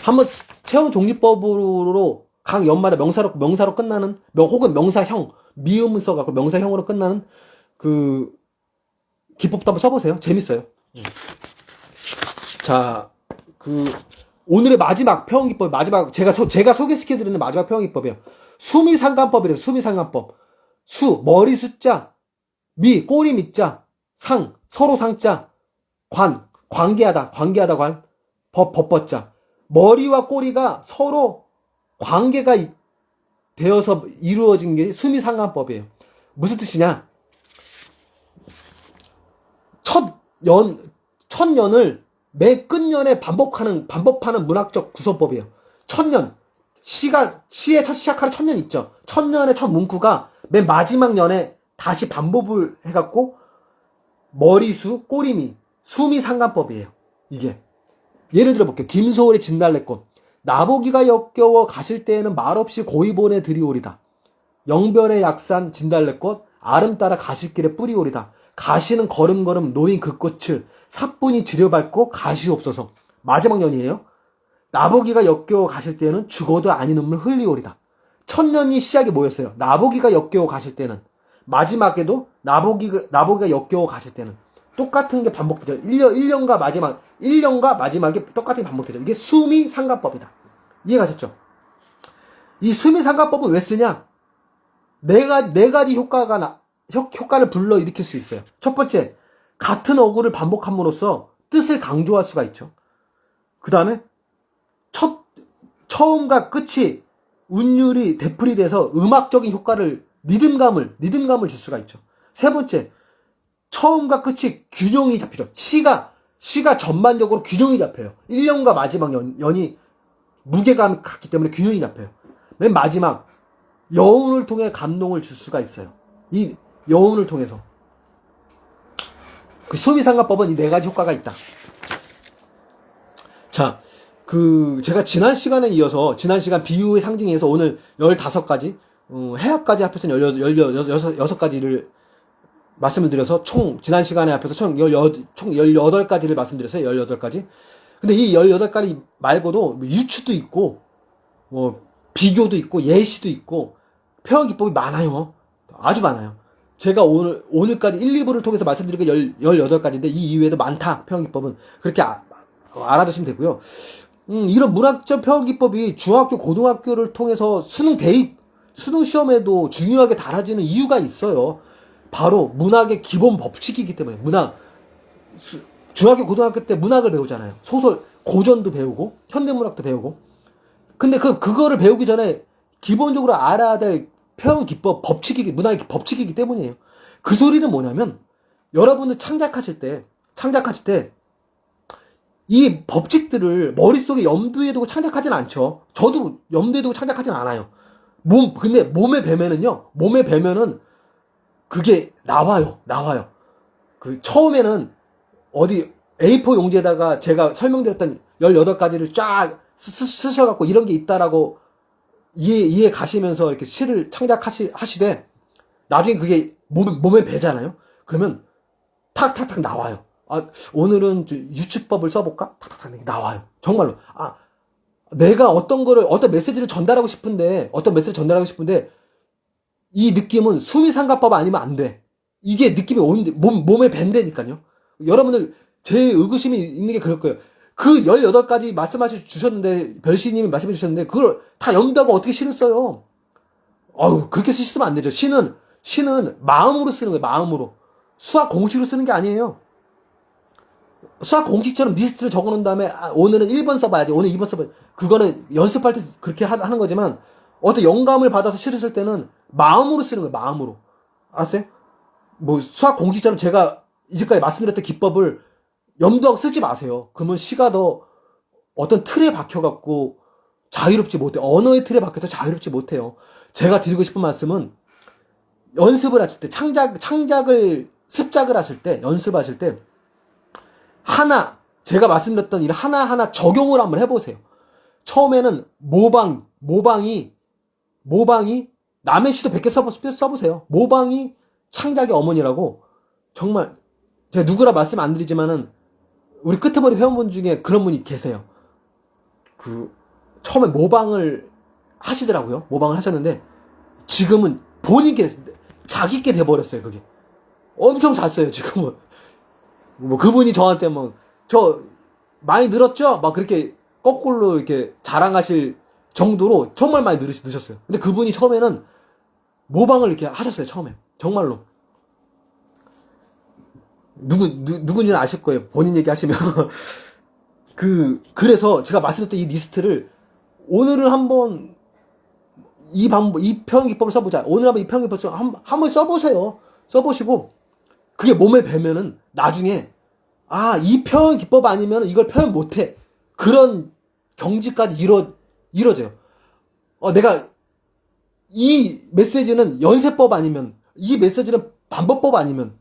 한번 체언종지법으로 각 연마다 명사로 끝나는 혹은 명사형 미음을 써갖고 명사형으로 끝나는 그 기법도 한번 써보세요. 재밌어요. 자, 오늘의 마지막 표현기법, 제가 소개시켜드리는 마지막 표현기법이에요. 수미상관법이래요. 수미상관법. 머리 숫자, 꼬리 밑자, 서로 상자, 관계하다, 법자. 머리와 꼬리가 서로 관계가 되어서 이루어진 게 수미상관법이에요. 무슨 뜻이냐? 천년을 매 끝년에 반복하는 문학적 구서법이에요. 천년. 시의 첫 시작하는 천년 있죠. 천년의 첫 문구가 맨 마지막 년에 다시 반복을 해갖고 머리수, 꼬리미, 수미상관법이에요. 이게. 예를 들어볼게요. 김소월의 진달래꽃. 나보기가 역겨워 가실 때에는 말없이 고이 보내 드리오리다. 영변의 약산 진달래꽃 아름 따라 가실길에 뿌리오리다. 가시는 걸음걸음 놓인 그 꽃을 사뿐히 지려밟고 가시옵소서. 마지막 년이에요. 나보기가 역겨워 가실 때는 죽어도 아닌 눈물 흘리오리다. 천년이 시작이 뭐였어요? 나보기가 역겨워 가실 때는. 마지막에도 나보기가 역겨워 가실 때는. 똑같은 게 반복되죠. 1년과 마지막에 똑같은 게 반복되죠. 이게 수미상관법이다. 이해가셨죠? 이 수미상관법은 왜 쓰냐? 네 가지 효과를 불러일으킬 수 있어요. 첫 번째, 같은 어구를 반복함으로써 뜻을 강조할 수가 있죠. 그 다음에 처음과 끝이 운율이 되풀이 돼서 음악적인 효과를 리듬감을 줄 수가 있죠. 세 번째, 처음과 끝이 균형이 잡히죠. 시가 전반적으로 균형이 잡혀요. 1년과 마지막 연이 무게감이 같기 때문에 균형이 잡혀요. 맨 마지막, 여운을 통해 감동을 줄 수가 있어요. 이 여운을 통해서. 그 수미상관법은 이 네 가지 효과가 있다. 자, 제가 지난 시간에 이어서, 지난 시간 비유의 상징에서 오늘 15가지, 해학까지 합해서 16가지를 말씀을 드려서 지난 시간에 앞에서 총 18가지를 말씀드렸어요. 18가지. 근데 이 18가지 말고도 유추도 있고, 비교도 있고, 예시도 있고, 표현기법이 많아요. 아주 많아요. 제가 오늘까지 1, 2부를 통해서 말씀드린 게 18가지인데, 이 이외에도 많다, 표현기법은. 그렇게 알아두시면 되고요. 이런 문학적 표현기법이 중학교, 고등학교를 통해서 수능 시험에도 중요하게 달아지는 이유가 있어요. 바로 문학의 기본 법칙이기 때문에 중학교 고등학교 때 문학을 배우잖아요. 소설 고전도 배우고 현대문학도 배우고. 근데 그거를 배우기 전에 기본적으로 알아야 될 표현 기법 문학의 법칙이기 때문이에요. 그 소리는 뭐냐면 여러분들 창작하실 때 이 법칙들을 머릿속에 염두에 두고 창작하진 않죠. 저도 염두에 두고 창작하진 않아요. 근데 몸에 배면은 그게 나와요. 처음에는 어디 A4 용지에다가 제가 설명드렸던 18가지를 쫙 쓰셔갖고 이런 게 있다라고 이해 가시면서 이렇게 시를 창작하시되 나중에 그게 몸에 배잖아요. 그러면 탁탁탁 나와요. 오늘은 유추법을 써볼까? 탁탁탁 나와요. 정말로. 내가 어떤 메시지를 전달하고 싶은데 이 느낌은 수미상가법 아니면 안 돼. 이게 느낌이 오는데 몸에 밴다니까요. 여러분들 제 의구심이 있는 게 그럴 거예요. 그 18가지 말씀하셔 주셨는데 별시님이 말씀해 주셨는데 그걸 다 염두하고 어떻게 시를 써요? 그렇게 쓰시면 안 되죠. 시는 마음으로 쓰는 거예요. 마음으로. 수학 공식으로 쓰는 게 아니에요. 수학 공식처럼 리스트를 적어놓은 다음에 오늘은 1번 써봐야지, 오늘 2번 써봐야지. 그거는 연습할 때 그렇게 하는 거지만 어떤 영감을 받아서 시를 쓸 때는 마음으로 쓰는 거예요. 마음으로. 알았어요? 뭐 수학 공식처럼 제가 이제까지 말씀드렸던 기법을 염두하고 쓰지 마세요. 그러면 시가 더 어떤 틀에 박혀갖고 자유롭지 못해. 언어의 틀에 박혀서 자유롭지 못해요. 제가 드리고 싶은 말씀은 연습을 하실 때, 습작을 하실 때, 연습하실 때 제가 말씀드렸던 일 하나하나 적용을 한번 해보세요. 처음에는 모방이 남의 시도 100개 써보세요. 모방이 창작의 어머니라고. 정말 제가 누구라 말씀 안 드리지만은 우리 끄트머리 회원분 중에 그런 분이 계세요. 처음에 모방을 하시더라고요. 모방을 하셨는데 지금은 자기께 돼버렸어요. 그게 엄청 잘 써요. 지금은 뭐 그분이 저한테 저 많이 늘었죠? 막 그렇게 거꾸로 이렇게 자랑하실 정도로 정말 많이 늘으셨어요. 근데 그분이 처음에는 모방을 이렇게 하셨어요. 처음에 정말로. 누군지는 아실 거예요. 본인 얘기하시면. 그래서 제가 말씀드렸던 이 리스트를 오늘은 한번 이 표현 기법을 써보자. 오늘 한번 이 표현 기법을 한번 써보세요. 써보시고 그게 몸에 배면은 나중에 이 표현 기법 아니면 이걸 표현 못해. 그런 경지까지 이뤄져요. 내가 이 메시지는 연세법 아니면, 이 메시지는 반법법 아니면,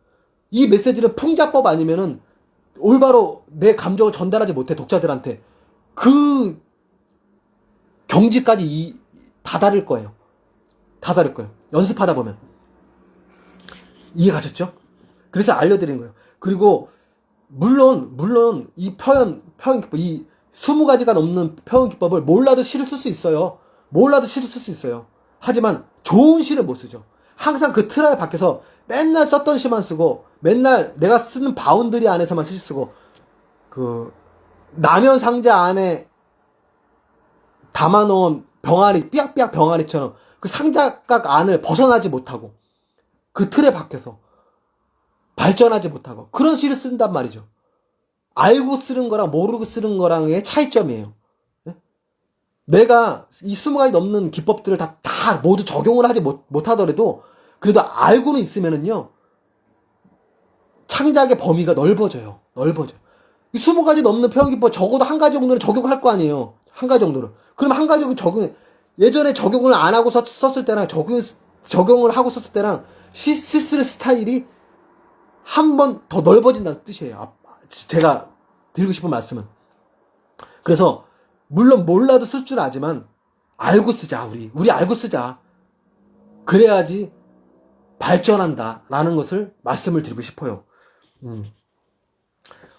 이 메시지는 풍자법 아니면은 올바로 내 감정을 전달하지 못해. 독자들한테. 그 경지까지 다다를 거예요. 연습하다 보면. 이해 가셨죠? 그래서 알려드리는 거예요. 그리고 물론 이 표현 기법, 이 20가지가 넘는 표현 기법을 몰라도 시를 쓸 수 있어요. 하지만 좋은 시를 못 쓰죠. 항상 그 틀 안에 밖에서 맨날 썼던 시만 쓰고, 맨날 내가 쓰는 바운드리 안에서만 시 쓰고, 라면 상자 안에 담아놓은 삐약삐약 병아리처럼 그 상자각 안을 벗어나지 못하고, 그 틀에 박혀서 발전하지 못하고 그런 시를 쓴단 말이죠. 알고 쓰는 거랑 모르고 쓰는 거랑의 차이점이에요. 네? 내가 이 20가지 넘는 기법들을 다 모두 적용을 하지 못하더라도 그래도 알고는 있으면은요, 창작의 범위가 넓어져요. 이 20가지 넘는 표현 기법 적어도 한 가지 정도는 적용할 거 아니에요. 한 가지 정도는. 그럼 한 가지 정도 예전에 적용을 안 하고 썼을 때랑 적용을 하고 썼을 때랑 시 쓸 스타일이 한 번 더 넓어진다는 뜻이에요. 제가 드리고 싶은 말씀은. 그래서 물론 몰라도 쓸 줄 아지만 알고 쓰자. 우리 알고 쓰자. 그래야지 발전한다라는 것을 말씀을 드리고 싶어요.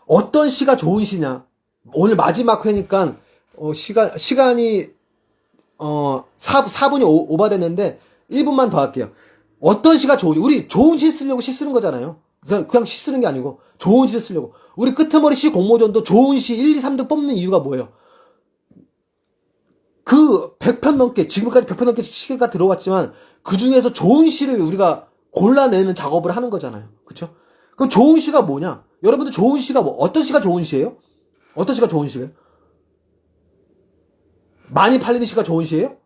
어떤 시가 좋은 시냐? 오늘 마지막 회니까 시간이 4분이 오바됐는데 1분만 더 할게요. 어떤 시가 좋은지. 우리 좋은 시 쓰려고 시 쓰는 거잖아요. 그냥 시 쓰는 게 아니고 좋은 시를 쓰려고. 우리 끄트머리 시 공모전도 좋은 시 1, 2, 3등 뽑는 이유가 뭐예요? 100편 넘게, 지금까지 100편 넘게 시가 들어왔지만 그 중에서 좋은 시를 우리가 골라내는 작업을 하는 거잖아요. 그쵸? 그럼 좋은 시가 뭐냐? 여러분들 좋은 시가 어떤 시가 좋은 시예요? 어떤 시가 좋은 시예요? 많이 팔리는 시가 좋은 시예요?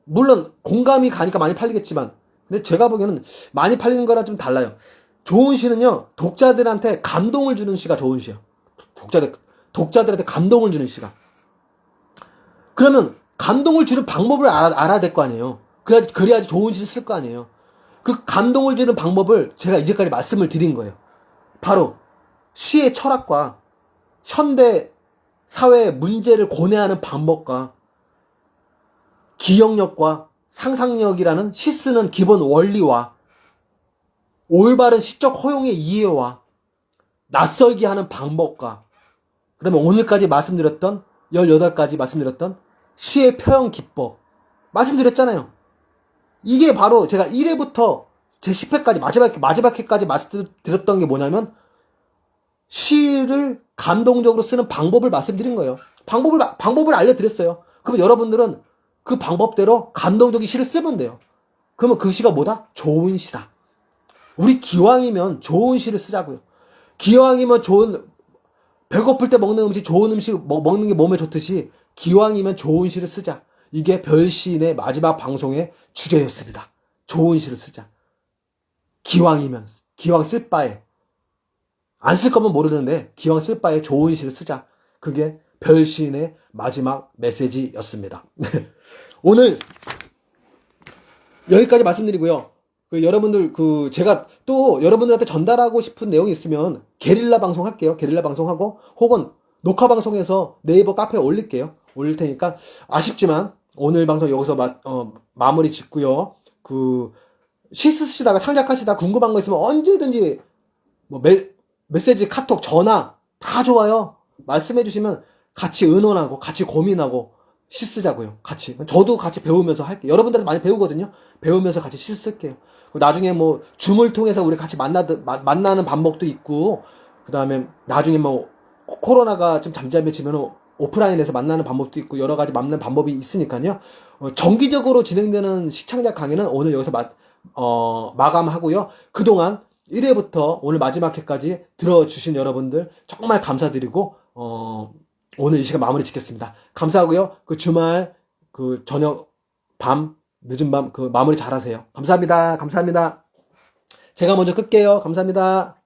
물론 공감이 가니까 많이 팔리겠지만, 근데 제가 보기에는 많이 팔리는 거랑 좀 달라요. 좋은 시는요, 독자들한테 감동을 주는 시가 좋은 시예요. 독자들한테 감동을 주는 시가. 그러면 감동을 주는 방법을 알아야 될 거 아니에요. 그래야지 좋은 시를 쓸 거 아니에요. 그 감동을 주는 방법을 제가 이제까지 말씀을 드린 거예요. 바로 시의 철학과 현대 사회의 문제를 고뇌하는 방법과 기억력과 상상력이라는 시 쓰는 기본 원리와 올바른 시적 허용의 이해와 낯설게 하는 방법과 그 다음에 오늘까지 말씀드렸던 18가지 말씀드렸던 시의 표현 기법 말씀드렸잖아요. 이게 바로 제가 1회부터 제 10회까지 마지막 회까지 말씀드렸던 게 뭐냐면 시를 감동적으로 쓰는 방법을 말씀드린 거예요. 방법을 알려드렸어요. 그러면 여러분들은 그 방법대로 감동적인 시를 쓰면 돼요. 그러면 그 시가 뭐다? 좋은 시다. 우리 기왕이면 좋은 시를 쓰자고요. 기왕이면 배고플 때 먹는 음식, 좋은 음식 먹는 게 몸에 좋듯이 기왕이면 좋은 시를 쓰자. 이게 별시인의 마지막 방송의 주제였습니다. 좋은 시를 쓰자. 기왕 쓸 바에. 안 쓸 거면 모르는데, 기왕 쓸 바에 좋은 시를 쓰자. 그게 별시인의 마지막 메시지였습니다. 오늘 여기까지 말씀드리고요. 여러분들, 제가 또 여러분들한테 전달하고 싶은 내용이 있으면 게릴라 방송 할게요. 게릴라 방송하고, 혹은 녹화 방송에서 네이버 카페에 올릴 테니까, 아쉽지만, 오늘 방송 여기서 마무리 짓고요. 시 쓰시다가 창작하시다가 궁금한 거 있으면 언제든지, 메시지, 카톡, 전화, 다 좋아요. 말씀해 주시면 같이 의논하고, 같이 고민하고, 시 쓰자고요. 같이. 저도 같이 배우면서 할게요. 여러분들한테 많이 배우거든요. 배우면서 같이 시 쓸게요. 나중에 줌을 통해서 우리 같이 만나는 방법도 있고, 그 다음에 나중에 코로나가 좀 잠잠해지면 오프라인에서 만나는 방법도 있고, 여러 가지 만나는 방법이 있으니까요. 정기적으로 진행되는 시청자 강의는 오늘 여기서 마감하고요. 그동안 1회부터 오늘 마지막 회까지 들어주신 여러분들 정말 감사드리고, 오늘 이 시간 마무리 짓겠습니다. 감사하고요. 주말, 저녁, 늦은 밤, 마무리 잘 하세요. 감사합니다. 감사합니다. 제가 먼저 끌게요. 감사합니다.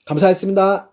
감사했습니다.